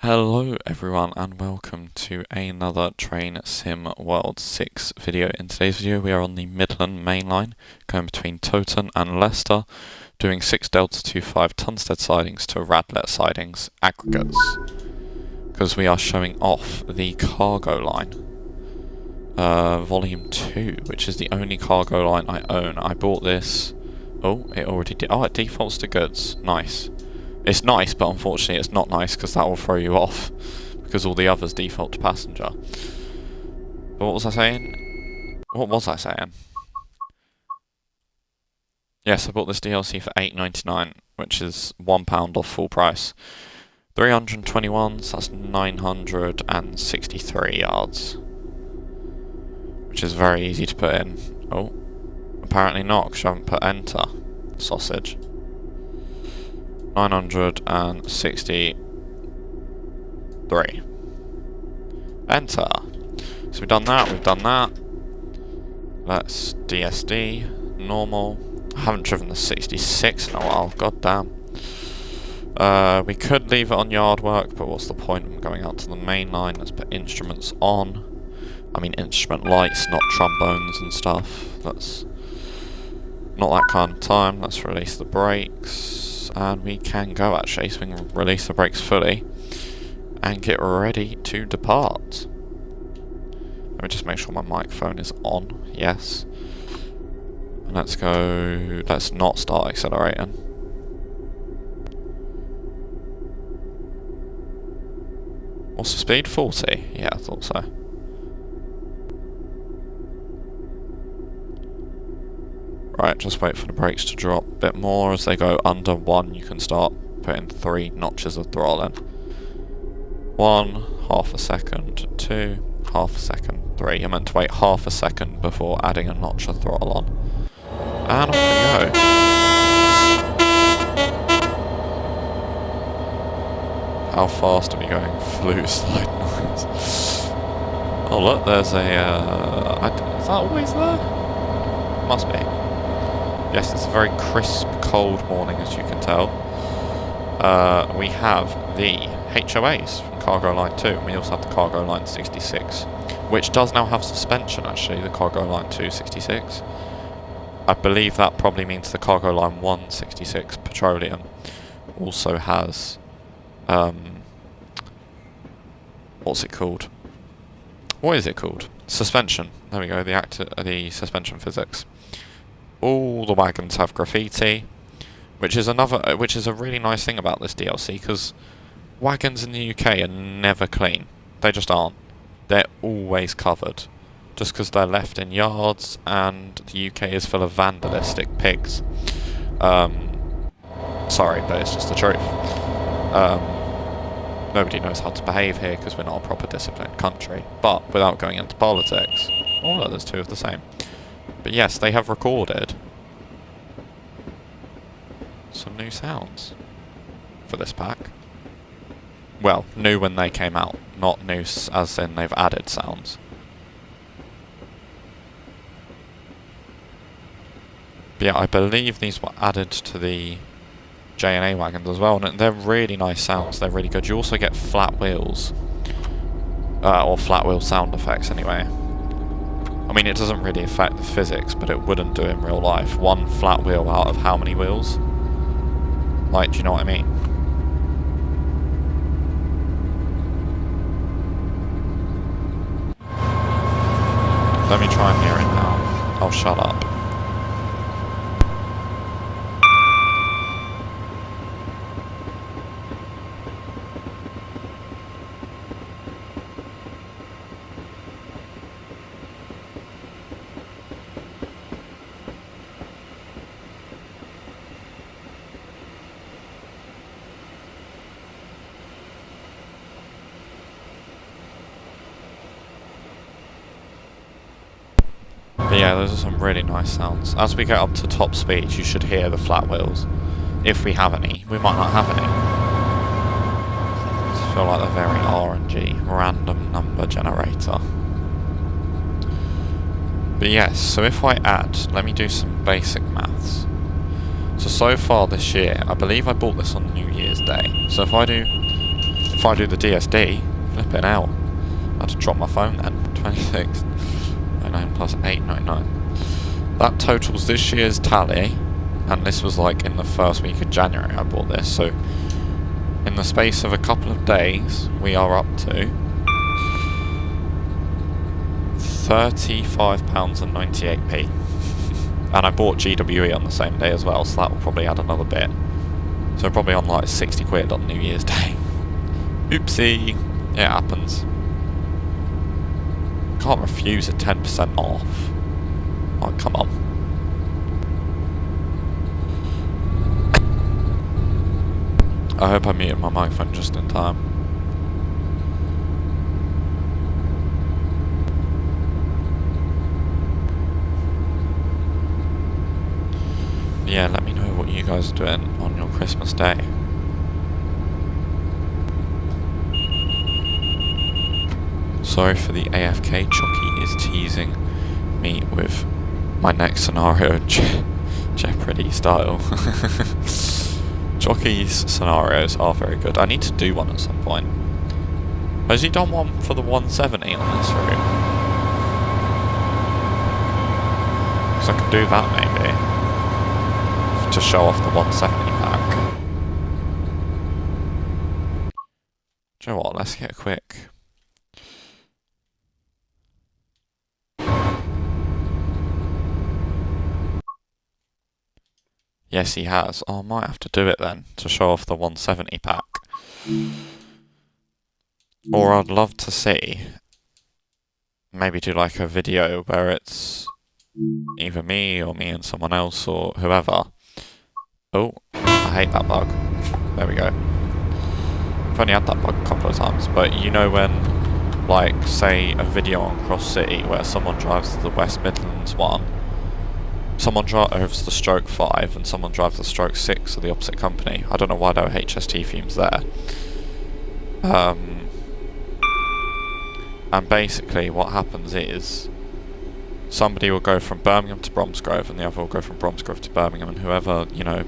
Hello everyone and welcome to another Train Sim World 6 video. In today's video we are on the Midland main line going between Towton and Leicester, doing 6 Delta 25 Tunstead sidings to Radlett sidings aggregates, because we are showing off the cargo line, volume 2, which is the only cargo line I own. I bought this, it defaults to goods, nice. It's nice, but unfortunately it's not nice because that will throw you off, because all the others default to passenger. But what was I saying? Yes, I bought this DLC for £8.99, which is £1 off full price. 321, so that's 963 yards. Which is very easy to put in. Oh, apparently not, because I haven't put enter. Sausage. 963. Enter. So we've done that. Let's DSD. Normal. I haven't driven the 66 in a while, god damn. We could leave it on yard work, but what's the point? I'm going out to the main line. Let's put instruments on. I mean instrument lights, not trombones and stuff. That's not that kind of time. Let's release the brakes. And we can go actually, so we can release the brakes fully and get ready to depart. Let me just make sure my microphone is on, yes. And let's go, let's not start accelerating. What's the speed? 40? Yeah, I thought so. Right, just wait for the brakes to drop a bit more. As they go under 1, you can start putting 3 notches of throttle in. 1, half a second, 2, half a second, 3. You're meant to wait half a second before adding a notch of throttle on. And off we go. How fast are we going? Flue slide noise. Oh look, there's a... is that always there? Must be. Yes, it's a very crisp, cold morning, as you can tell. We have the HOAs from Cargo Line 2, and we also have the Cargo Line 66, which does now have suspension, actually, the Cargo Line 2 66. I believe that probably means the Cargo Line 1 66 Petroleum also has... what's it called? What is it called? Suspension. There we go, the suspension physics. All the wagons have graffiti, which is a really nice thing about this DLC, because wagons in the UK are never clean. They just aren't. They're always covered, just because they're left in yards, and the UK is full of vandalistic pigs. Sorry, but it's just the truth. Nobody knows how to behave here, because we're not a proper disciplined country. But, without going into politics... Oh, look, there's 2 of the same. But yes, they have recorded some new sounds for this pack. Well, new when they came out, not new as in they've added sounds. But yeah, I believe these were added to the J&A wagons as well, and they're really nice sounds, they're really good. You also get flat wheels, or flat wheel sound effects anyway. I mean, it doesn't really affect the physics, but it wouldn't do in real life. 1 flat wheel out of how many wheels? Like, do you know what I mean? Let me try and hear it now. Oh, shut up. But yeah, those are some really nice sounds. As we get up to top speed, you should hear the flat wheels. If we have any. We might not have any. I just feel like they're very RNG, random number generator. But yes, so if I add, let me do some basic maths. So far this year, I believe I bought this on New Year's Day. So if If I do the DSD, flipping out. I had to drop my phone then. 26.99 plus 8.99. That totals this year's tally, and this was like in the first week of January I bought this, so in the space of a couple of days we are up to £35.98p. And I bought GWE on the same day as well, so that will probably add another bit. So probably on like 60 quid on New Year's Day. Oopsie! It happens. Can't refuse a 10% off. Oh, come on. I hope I muted my microphone just in time. Yeah, let me know what you guys are doing on your Christmas day. Sorry for the AFK, Chucky is teasing me with my next scenario, Jeopardy style. Chucky's scenarios are very good. I need to do one at some point. Has he done one for the 170 on this route? Because I could do that maybe. To show off the 170 pack. Do you know what? Let's get a quick. Yes, he has. Oh, I might have to do it then to show off the 170 pack. Or I'd love to see. Maybe do like a video where it's either me or me and someone else or whoever. Oh, I hate that bug. There we go. I've only had that bug a couple of times, but you know when, like, say a video on Cross City where someone drives the West Midlands one, someone drives the Stroke 5 and someone drives the Stroke 6 of the opposite company. I don't know why there were HST fumes there. And basically what happens is somebody will go from Birmingham to Bromsgrove and the other will go from Bromsgrove to Birmingham, and whoever, you know,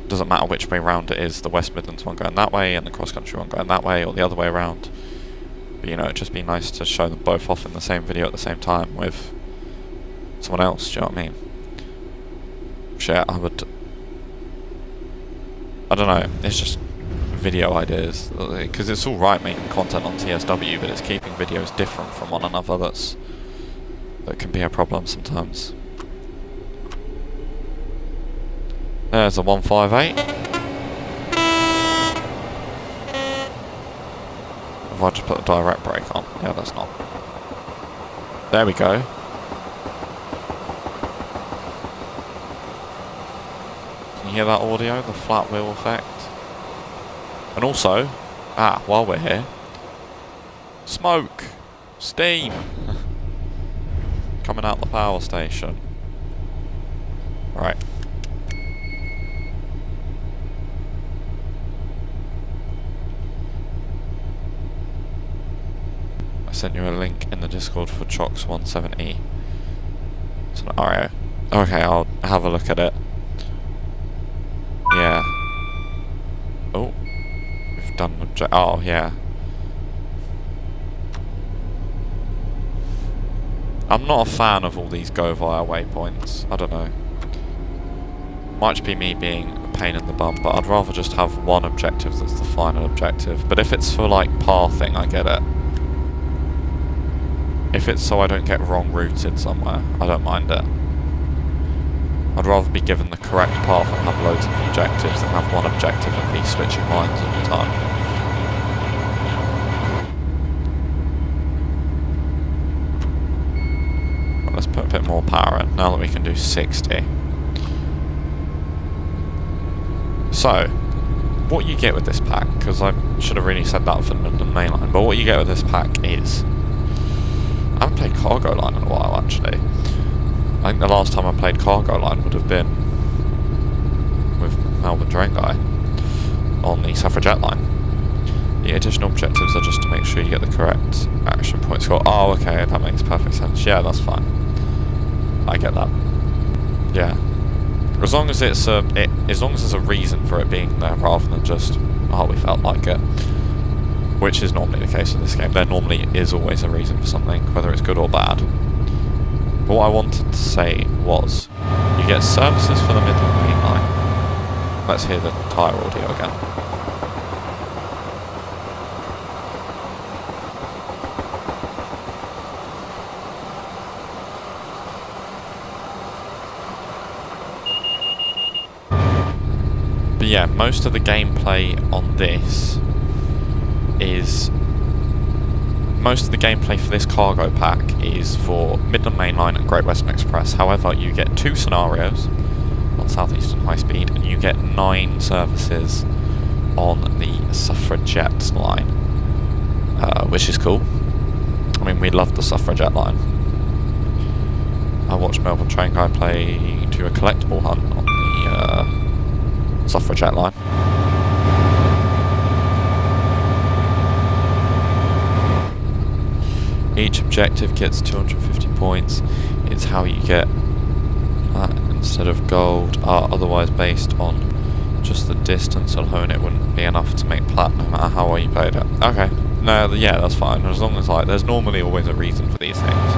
doesn't matter which way round it is, the West Midlands one going that way and the cross country one going that way, or the other way around. But, you know, it'd just be nice to show them both off in the same video at the same time with someone else, do you know what I mean? Shit, I don't know, it's just video ideas, because it's alright making content on TSW, but it's keeping videos different from one another that can be a problem sometimes. There's a 158. Have I just put a direct brake on? Yeah, that's not. There we go. Can you hear that audio? The flat wheel effect. And also, while we're here, smoke! Steam! Coming out the power station. Right. I sent you a link in the Discord for Chocs 170. It's an RO. Okay, I'll have a look at it. Yeah. Oh. We've done oh, yeah. I'm not a fan of all these go via waypoints. I don't know. Might just be me being a pain in the bum, but I'd rather just have one objective that's the final objective. But if it's for like pathing, I get it. If it's so I don't get wrong routed somewhere, I don't mind it. I'd rather be given the correct path and have loads of objectives than have one objective and be switching lines all the time. Let's put a bit more power in, now that we can do 60. So, what you get with this pack, because I should have really said that for the Midland mainline, but what you get with this pack is... I haven't played Cargo Line in a while, actually. I think the last time I played Cargo Line would have been with Melbourne Drain Guy on the Suffragette line. The additional objectives are just to make sure you get the correct action point score. Oh, okay, that makes perfect sense. Yeah, that's fine. I get that. Yeah. As long as it's as long as there's a reason for it being there rather than just, oh, we felt like it. which is normally the case in this game. There normally is always a reason for something, whether it's good or bad. But what I wanted to say was, you get services for the Midland Main Line. Let's hear the tyre audio again. But yeah, most of the gameplay on this is... Most of the gameplay for this cargo pack is for Midland Main Line and Great Western Express. However, you get 2 scenarios on South Eastern High Speed, and you get 9 services on the Suffragette line, which is cool. I mean, we love the Suffragette line. I watched Melbourne Train Guy play to a collectible hunt on the Suffragette line. Each objective gets 250 points. It's how you get instead of gold, otherwise based on just the distance alone it wouldn't be enough to make platinum no matter how well you played it. Okay, no, yeah, that's fine, as long as like, there's normally always a reason for these things.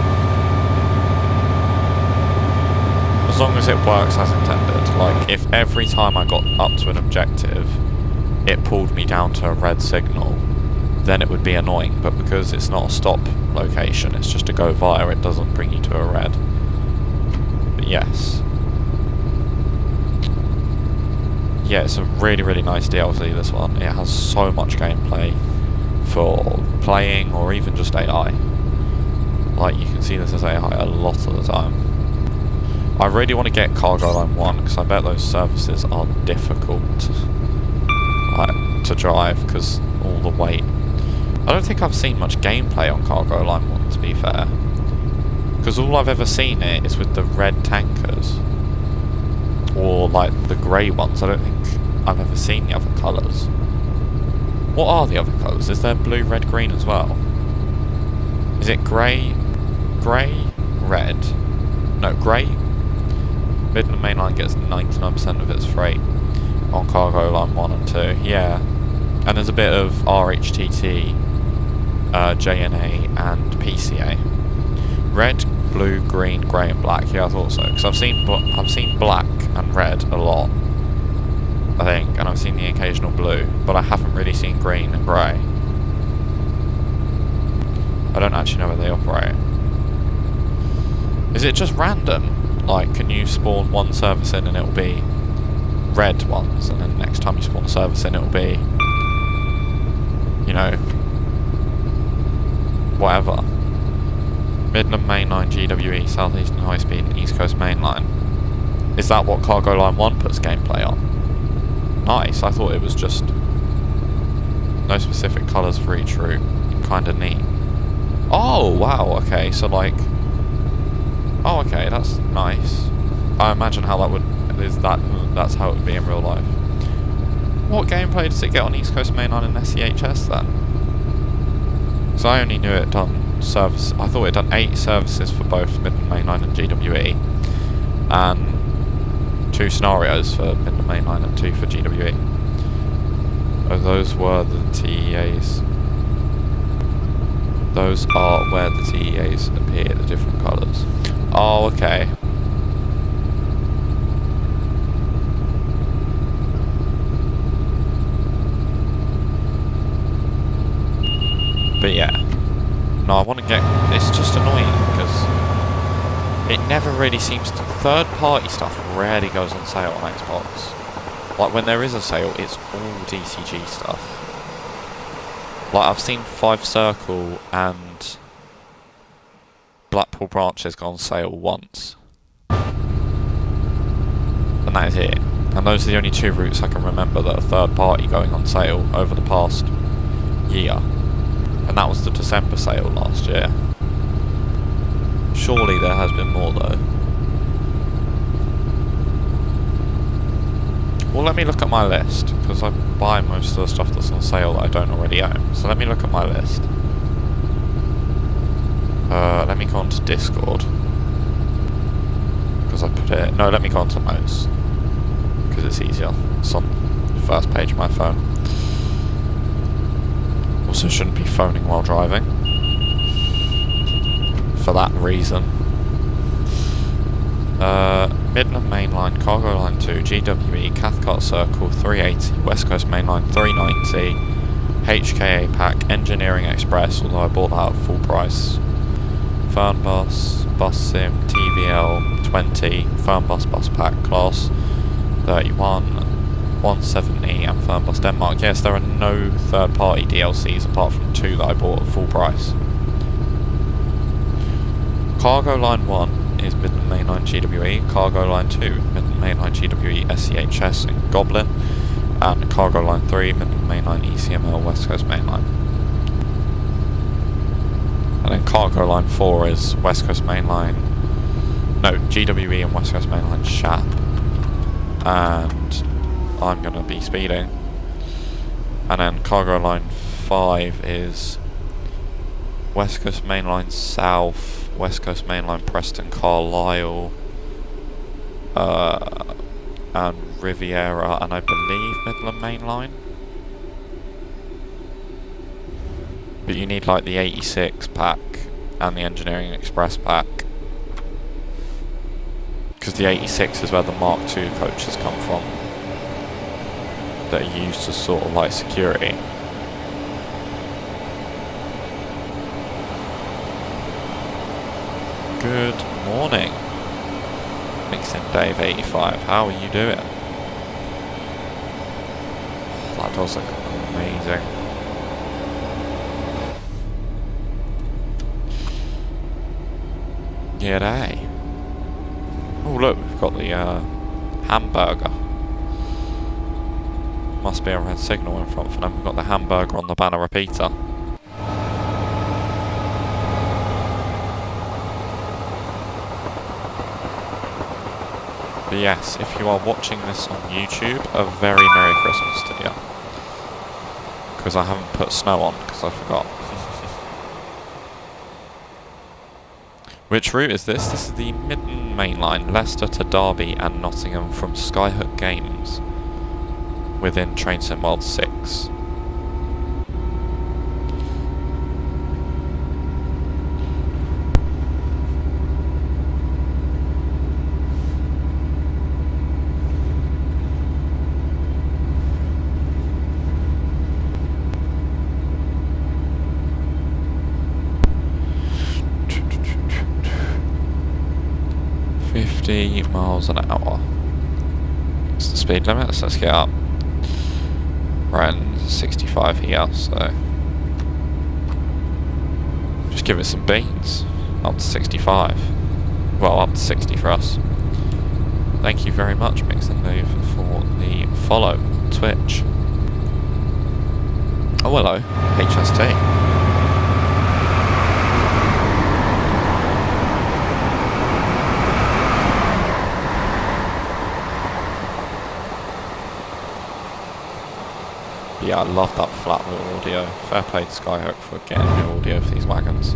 As long as it works as intended. Like, if every time I got up to an objective, it pulled me down to a red signal, then it would be annoying, but because it's not a stop location, it's just a go via, it doesn't bring you to a red. But yes. Yeah, it's a really, really nice DLC, this one. It has so much gameplay for playing, or even just AI. Like, you can see this as AI a lot of the time. I really want to get Cargo Line 1, because I bet those services are difficult to drive, because all the weight. I don't think I've seen much gameplay on Cargo Line 1, to be fair. Because all I've ever seen it is with the red tankers. Or, like, the grey ones. I don't think I've ever seen the other colours. What are the other colours? Is there blue, red, green as well? Is it grey, red? No, grey. Midland Main Line gets 99% of its freight on Cargo Line 1 and 2. Yeah. And there's a bit of RHTT, JNA and PCA. Red, blue, green, grey and black. Yeah, I thought so. Because I've seen black and red a lot, I think, and I've seen the occasional blue, but I haven't really seen green and grey. I don't actually know where they operate. Is it just random? Like, can you spawn one service in and it'll be red ones, and then next time you spawn a service in it'll be, you know, whatever. Midland Main Line, GWE, South Eastern High Speed, and East Coast Main Line. Is that what Cargo Line 1 puts gameplay on? Nice, I thought it was just no specific colours for each route. Kinda neat. Oh, wow, okay, so like... Oh, okay, that's nice. I imagine how that would... That's how it would be in real life. What gameplay does it get on East Coast Main Line and SEHS then? Because I only knew it done service... I thought it done 8 services for both Midland Main Line and GWE. And 2 scenarios for Midland Main Line and 2 for GWE. Oh, those were the TEAs. Those are where the TEAs appear, the different colours. Oh, okay. But yeah. No, I want to get... It's just annoying, because it never really seems to... Third-party stuff rarely goes on sale on Xbox. Like, when there is a sale, it's all DCG stuff. Like, I've seen 5 Circle and Blackpool Branches go on sale once. And that is it. And those are the only 2 routes I can remember that are third party going on sale over the past year. And that was the December sale last year. Surely there has been more though. Well, let me look at my list, because I buy most of the stuff that's on sale that I don't already own. So let me look at my list. Let me go on to Discord. Because I put it... No, let me go on to notes. Because it's easier. It's on the first page of my phone. We'll Also shouldn't be phoning while driving. For that reason. Midland Main Line, Cargo Line 2, GWE, Cathcart Circle, 380, West Coast Main Line 390, HKA Pack, Engineering Express, although I bought that at full price. Fernbus, Bus Sim, TVL 20, Fernbus Bus Pack, Class 31, 170 and Fernbus Denmark. Yes, there are no third party DLCs apart from 2 that I bought at full price. Cargo Line 1 is Midland Mainline GWE, Cargo Line 2 Midland Mainline GWE SCHS and Goblin, and Cargo Line 3 Midland Mainline ECML West Coast Mainline. And then Cargo Line 4 is West Coast Mainline, no, GWE and West Coast Mainline Shap, and I'm going to be speeding. And then Cargo Line 5 is West Coast Mainline South, West Coast Mainline Preston Carlisle, and Riviera, and I believe Midland Mainline. But you need like the 86 pack and the Engineering Express pack, because the 86 is where the Mark II coaches come from, that are used as sort of like security. Good morning, Mixing Dave 85, how are you doing? That does look amazing. G'day. Oh look, we've got the hamburger. Must be a red signal in front for them. We've got the hamburger on the banner repeater. But yes, if you are watching this on YouTube, a very Merry Christmas to you. Because I haven't put snow on, because I forgot. Which route is this? This is the Midland Main Line, Leicester to Derby and Nottingham from Skyhook Games, within Train Sim World 6. Miles an hour. It's the speed limit, so let's get up. We're at 65 here, so just give it some beans. Up to 65. Well, up to 60 for us. Thank you very much, Mix and Move, for the follow on Twitch. Oh, hello, HST. Yeah, I love that flat wheel audio. Fair play to Skyhook for getting new audio for these wagons.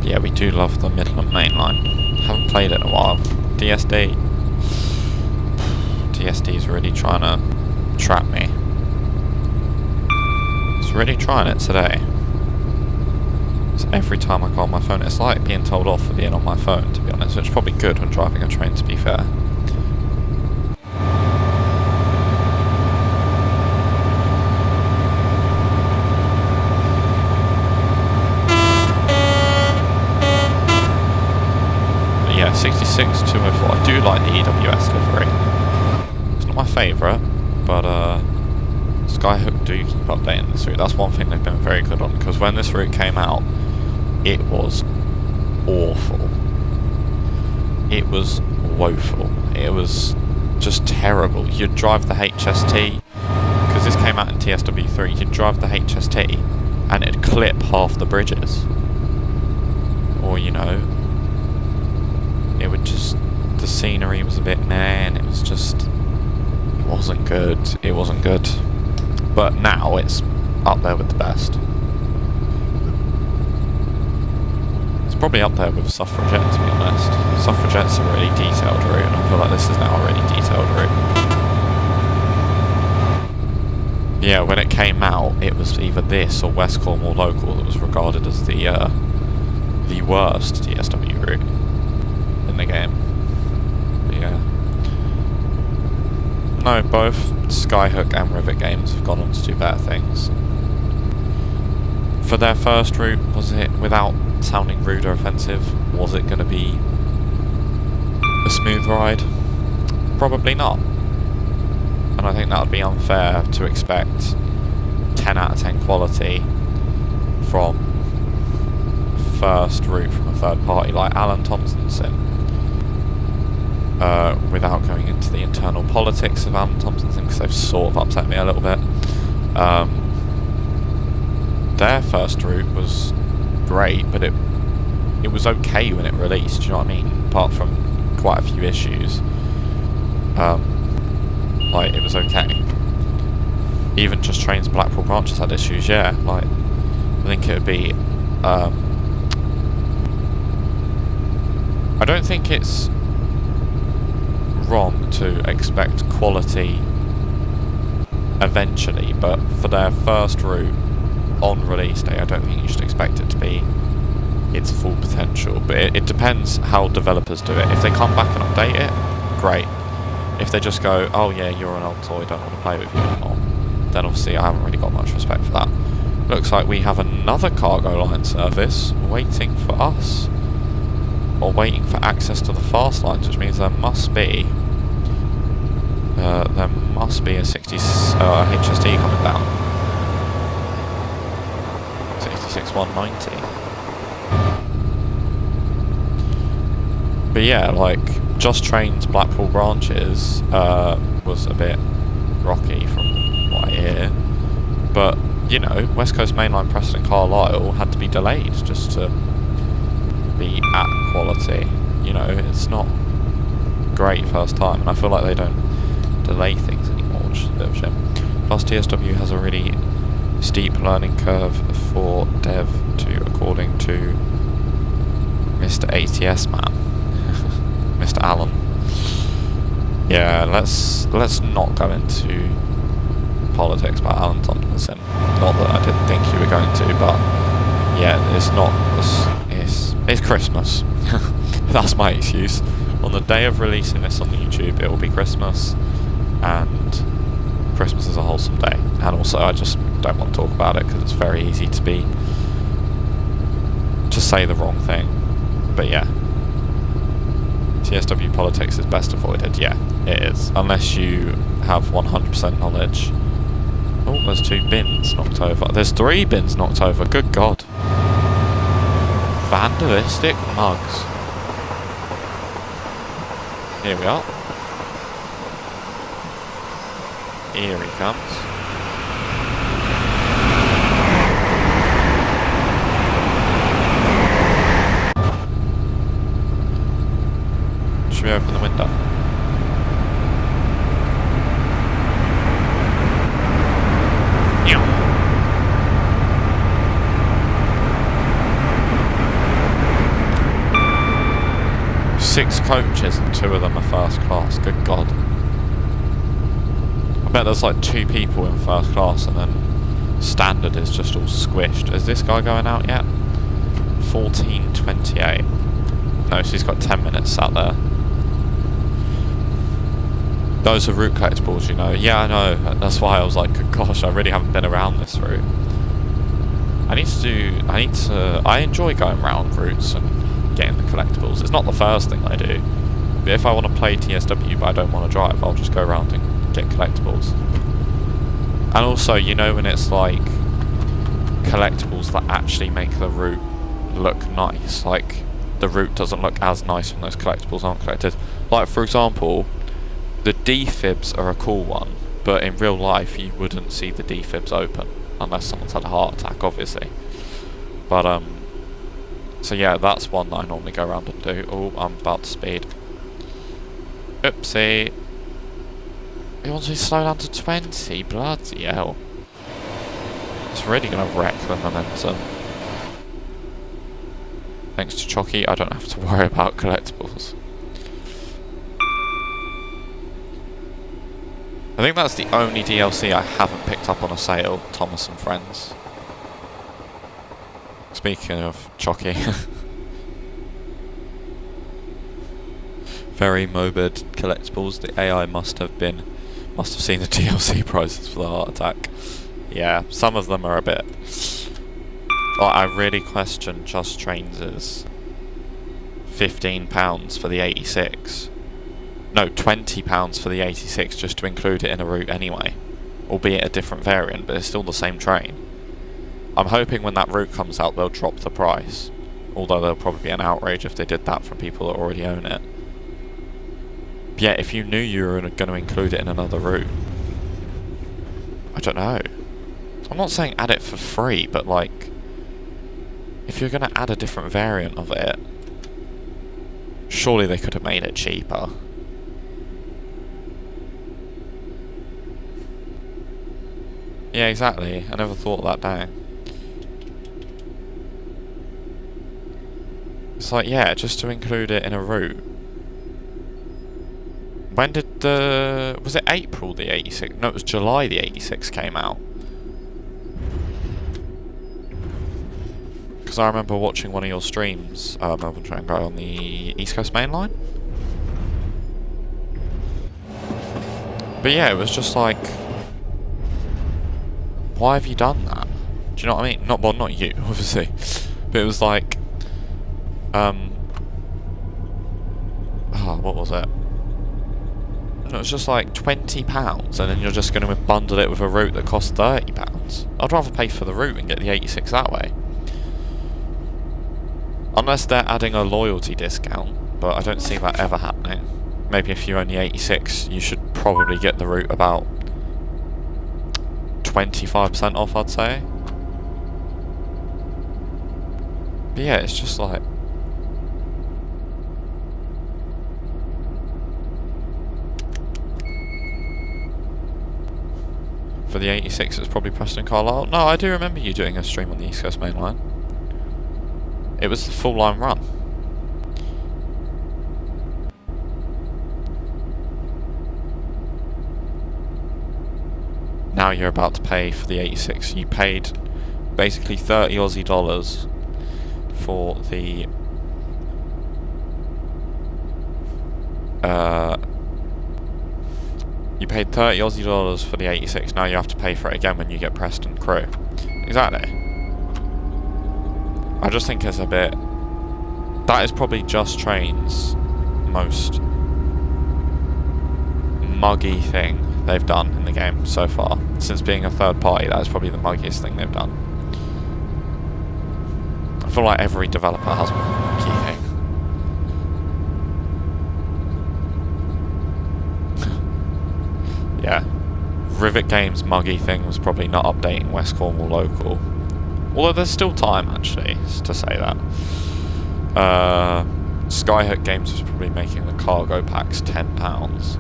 Yeah, we do love the Midland Main Line. Haven't played it in a while. DSD. DSD's really trying to trap me. It's really trying it today. So every time I go on my phone, it's like being told off for being on my phone, to be honest, which is probably good when driving a train, to be fair. Yeah, 66 204. I do like the EWS livery. It's not my favourite, but Skyhook do keep updating this route. That's one thing they've been very good on, because when this route came out, it was awful. It was woeful. It was just terrible. You'd drive the HST, because this came out in TSW3, you'd drive the HST and it'd clip half the bridges. Or or, you know, it would just, the scenery was a bit meh, and it was just, it wasn't good. It wasn't good. But now it's up there with the best. It's probably up there with Suffragette, to be honest. Suffragette's a really detailed route, and I feel like this is now a really detailed route. Yeah, when it came out, it was either this or West Cornwall Local that was regarded as the worst TSW route in the game. But yeah. No, both Skyhook and Rivet games have gone on to do better things. For their first route, was it, without sounding rude or offensive, was it going to be a smooth ride? Probably not. And I think that would be unfair to expect 10 out of 10 quality from first route from a third party like Alan Thompson's without going into the internal politics of Alan Thompson's, because they've sort of upset me a little bit. Their first route was great, but it was okay when it released, do you know what I mean? Apart from quite a few issues. Like, it was okay. Even just Trains Blackpool branches had issues, yeah. Like, I think it would be... I don't think it's wrong to expect quality eventually, but for their first route on release day, I don't think you should expect it to be its full potential. But it depends how developers do it. If they come back and update it, great. If they just go, oh yeah, you're an old toy, don't want to play with you anymore, then obviously I haven't really got much respect for that. Looks like we have another cargo line service waiting for us, or waiting for access to the fast lines, which means there must be a 60 HST coming down. 66-190. But yeah, like, Just Trains Blackpool branches was a bit rocky from what I hear. But, you know, West Coast Mainline Preston Carlisle had to be delayed just to be at quality. You know, it's not great first time, and I feel like they don't delay things anymore, which is a bit of a shame. Plus TSW has a really steep learning curve for dev to, according to Mr. ATS man. Mr. Allen. Yeah, let's not go into politics about Alan Thompson. Not that I didn't think you were going to, but yeah, it's not. It's Christmas. That's my excuse. On the day of releasing this on YouTube, it will be Christmas, and Christmas is a wholesome day. And also, I just don't want to talk about it because it's very easy to say the wrong thing. But yeah. TSW politics is best avoided, yeah, it is. Unless you have 100% knowledge. Oh, there's 2 bins knocked over. There's 3 bins knocked over, good god. Vandalistic mugs. Here we are. Here he comes. Should we open the window? Yeah. 6 coaches and 2 of them are first class. Good god. I bet there's like 2 people in first class and then standard is just all squished. Is this guy going out yet? 14:28. No, so he's got 10 minutes sat there. Those are route collectibles, you know. Yeah, I know. That's why I was like, gosh, I really haven't been around this route. I enjoy going around routes and getting the collectibles. It's not the first thing I do. But if I want to play TSW but I don't want to drive, I'll just go around and get collectibles. And also, you know, when it's like collectibles that actually make the route look nice. Like, the route doesn't look as nice when those collectibles aren't collected. Like, for example, the defibs are a cool one, but in real life you wouldn't see the defibs open unless someone's had a heart attack, obviously. But So yeah, that's one that I normally go around and do. Oh, I'm about to speed. Oopsie. He wants me to slow down to 20. Bloody hell. It's really going to wreck the momentum. Thanks to Chocky, I don't have to worry about collectibles. I think that's the only DLC I haven't picked up on a sale, Thomas and Friends. Speaking of Chocky. Very morbid collectibles. The AI must have seen the DLC prices for the heart attack. Yeah, some of them are a bit... Like, I really question Just Trains' £15 for the 86. No, £20 for the 86 just to include it in a route anyway. Albeit a different variant, but it's still the same train. I'm hoping when that route comes out they'll drop the price. Although there'll probably be an outrage if they did that from people that already own it. But yeah, if you knew you were going to include it in another route... I don't know. I'm not saying add it for free, but like... If you're going to add a different variant of it... Surely they could have made it cheaper. Yeah, exactly. I never thought that down. It's like, yeah, just to include it in a route. When did the... Was it April the 86? No, it was July the 86 came out. Because I remember watching one of your streams, Melbourne Train Guy, on the East Coast Main Line. But yeah, it was just like... Why have you done that? Do you know what I mean? Well, not you, obviously. But it was like... what was it? No, it was just like £20, and then you're just going to bundle it with a route that costs £30. I'd rather pay for the route and get the 86 that way. Unless they're adding a loyalty discount, but I don't see that ever happening. Maybe if you own the 86, you should probably get the route about 25% off, I'd say. But yeah, it's just like... For the 86, it's probably Preston Carlisle. No, I do remember you doing a stream on the East Coast Main Line. It was the full line run. Now you're about to pay for the 86. You paid basically 30 Aussie dollars for the you paid 30 Aussie dollars for the 86. Now you have to pay for it again when you get Preston Crew. Exactly. I just think it's a bit... That is probably Just Train's most muggy thing they've done in the game so far. Since being a third party, that is probably the muggiest thing they've done. I feel like every developer has one muggy thing. Yeah. Rivet Games' muggy thing was probably not updating West Cornwall local. Although there's still time, actually, to say that. Skyhook Games was probably making the cargo packs £10.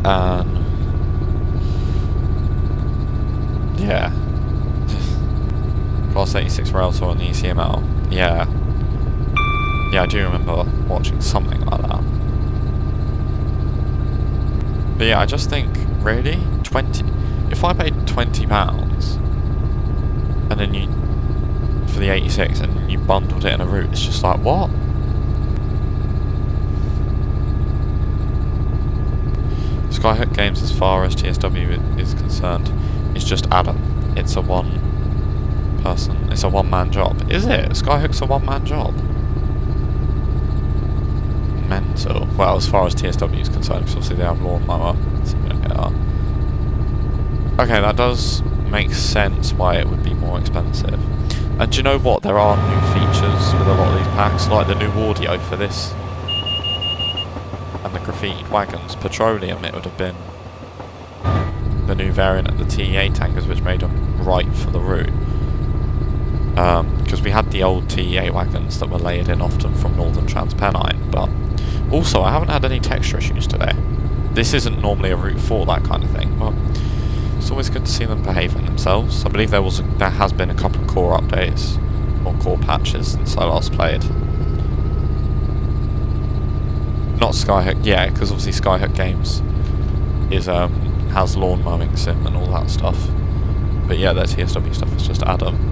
And... yeah. Class 86 rail tour on the ECML. Yeah. Yeah, I do remember watching something like that. But yeah, I just think, really? 20... If I paid £20 and then you... for the 86 and you bundled it in a route, it's just like, what? Skyhook Games, as far as TSW is concerned, is just Adam. It's a one-person... It's a one-man job. Is it? Skyhook's a one-man job? Mental. Well, as far as TSW is concerned, because obviously they have Lawnmower. So okay, that does make sense why it would be more expensive. And do you know what? There are new features with a lot of these packs, like the new audio for this. And the graffitied wagons. Petroleum, it would have been the new variant of the TEA tankers, which made them right for the route. Because we had the old TEA wagons that were laid in often from Northern Transpennine, but also I haven't had any texture issues today. This isn't normally a route for that kind of thing, but it's always good to see them behaving themselves. I believe there has been a couple of core updates, or core patches since I last played. Not Skyhook, yeah, because obviously Skyhook Games has lawn mowing sim and all that stuff. But yeah, their TSW stuff is just Adam.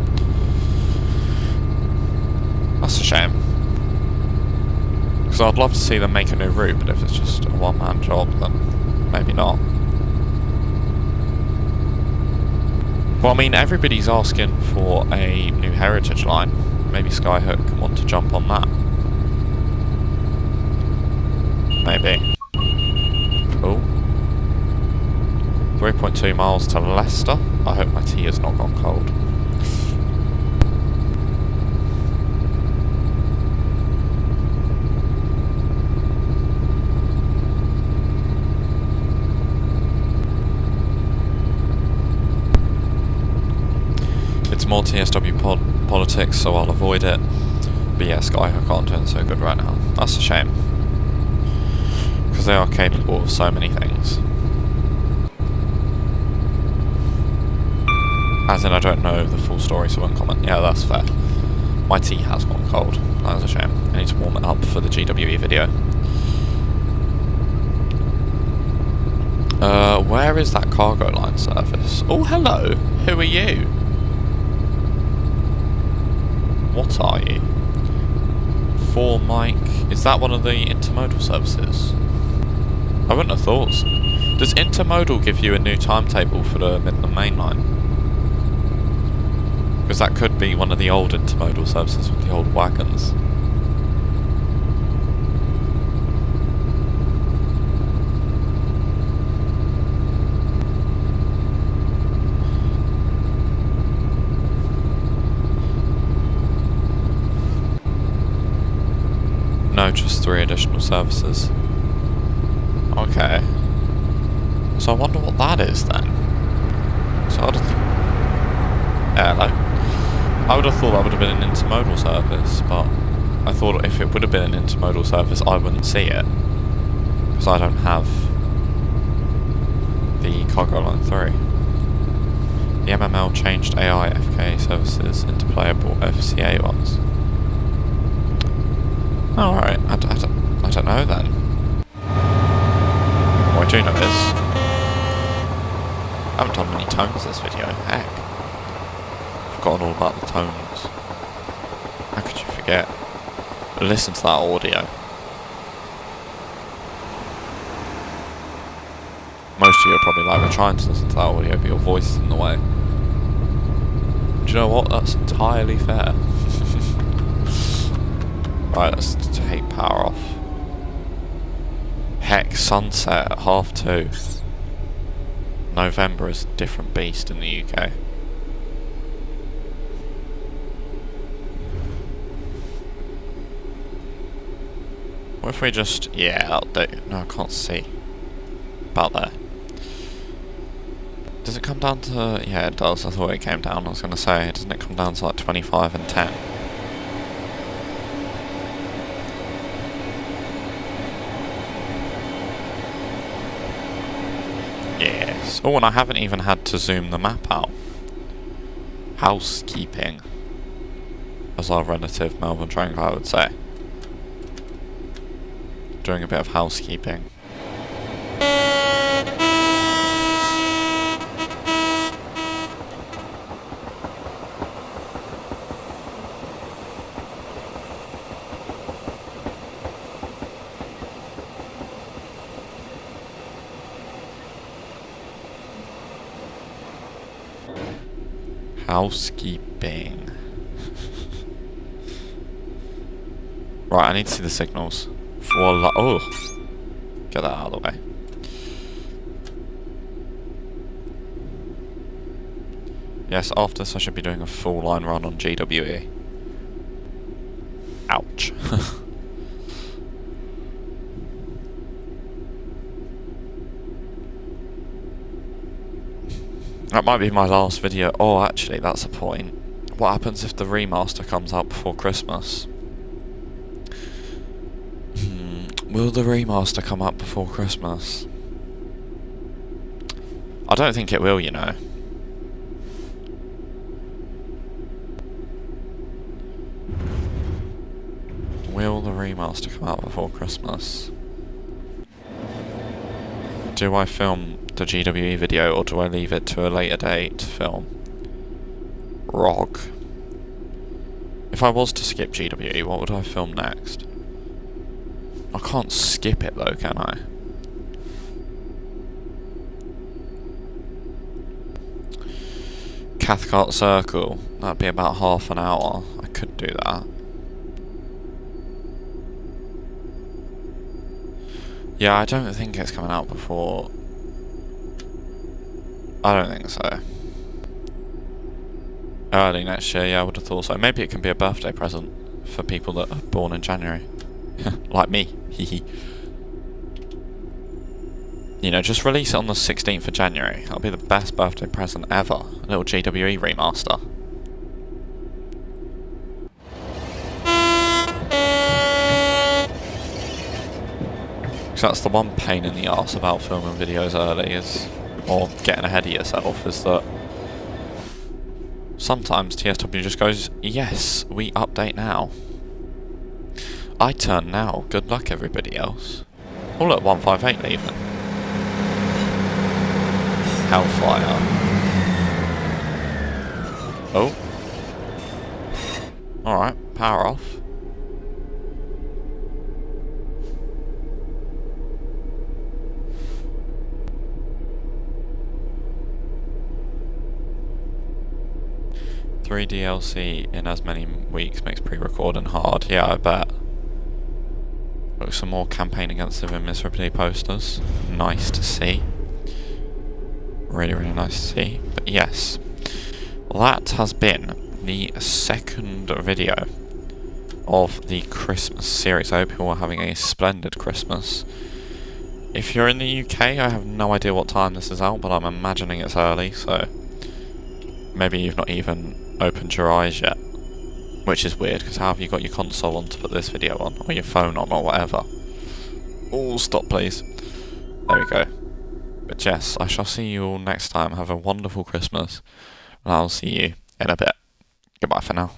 That's a shame. Because I'd love to see them make a new route, but if it's just a one-man job, then maybe not. Well, I mean, everybody's asking for a new heritage line. Maybe Skyhook can want to jump on that. Maybe. Oh. 3.2 miles to Leicester. I hope my tea has not gone cold. It's more TSW politics, so I'll avoid it. But yeah, Skyhook aren't doing so good right now. That's a shame. Because they are capable of so many things. As in, I don't know the full story, so I won't comment. Yeah, that's fair. My tea has gone cold. That was a shame. I need to warm it up for the GWE video. Where is that cargo line service? Oh, hello! Who are you? What are you? For Mike... Is that one of the intermodal services? I wouldn't have thought so. Does intermodal give you a new timetable for the Midland main line? Because that could be one of the old intermodal services with the old wagons. No, just 3 additional services. Okay. So I wonder what that is then. So I'd hello. I would have thought that would have been an intermodal service, but I thought if it would have been an intermodal service, I wouldn't see it. Because I don't have the cargo line 3. The MML changed AI FK services into playable FCA ones. Alright, I don't know then. Well, I do know this. I haven't done many tones this video, heck. Forgotten all about the tones. How could you forget? Listen to that audio. Most of you are probably like, we're trying to listen to that audio, but your voice is in the way. Do you know what? That's entirely fair. Right, let's take power off. Heck, sunset at 2:30. November is a different beast in the UK. What if we just... yeah, that'll do. No, I can't see. About there. Does it come down to... yeah, it does. I thought it came down. I was going to say, doesn't it come down to like 25 and 10? Yes. Oh, and I haven't even had to zoom the map out. Housekeeping. As our relative Melbourne train guy would say. Doing a bit of housekeeping. Housekeeping. Right, I need to see the signals. Oh! Get that out of the way. Yes, after this I should be doing a full line run on GWE. Ouch. That might be my last video. Oh, actually, that's a point. what happens if the remaster comes out before Christmas? Will the remaster come out before Christmas? I don't think it will, you know. Will the remaster come out before Christmas? Do I film the GWE video, or do I leave it to a later date to film? ROG. If I was to skip GWE, what would I film next? I can't skip it though, can I? Cathcart Circle. That'd be about half an hour. I could do that. Yeah, I don't think it's coming out before... I don't think so. Early next year, yeah, I would have thought so. Maybe it can be a birthday present for people that are born in January. Like me. You know, just release it on the 16th of January. That'll be the best birthday present ever. A little GWE remaster. So that's the one pain in the arse about filming videos early, is, or getting ahead of yourself, is that sometimes TSW just goes, yes, we update now. I turn now. Good luck, everybody else. Oh look, 158 leaving. Hellfire. Oh. Alright, power off. Three DLC in as many weeks makes pre-recording hard. Yeah, I bet. Look, some more campaign against the miserably posters. Nice to see. Really, really nice to see. But yes, that has been the second video of the Christmas series. I hope you're all having a splendid Christmas. If you're in the UK, I have no idea what time this is out, but I'm imagining it's early, so maybe you've not even opened your eyes yet. Which is weird, because how have you got your console on to put this video on? Or your phone on, or whatever. Oh, stop please. There we go. But yes, I shall see you all next time. Have a wonderful Christmas. And I'll see you in a bit. Goodbye for now.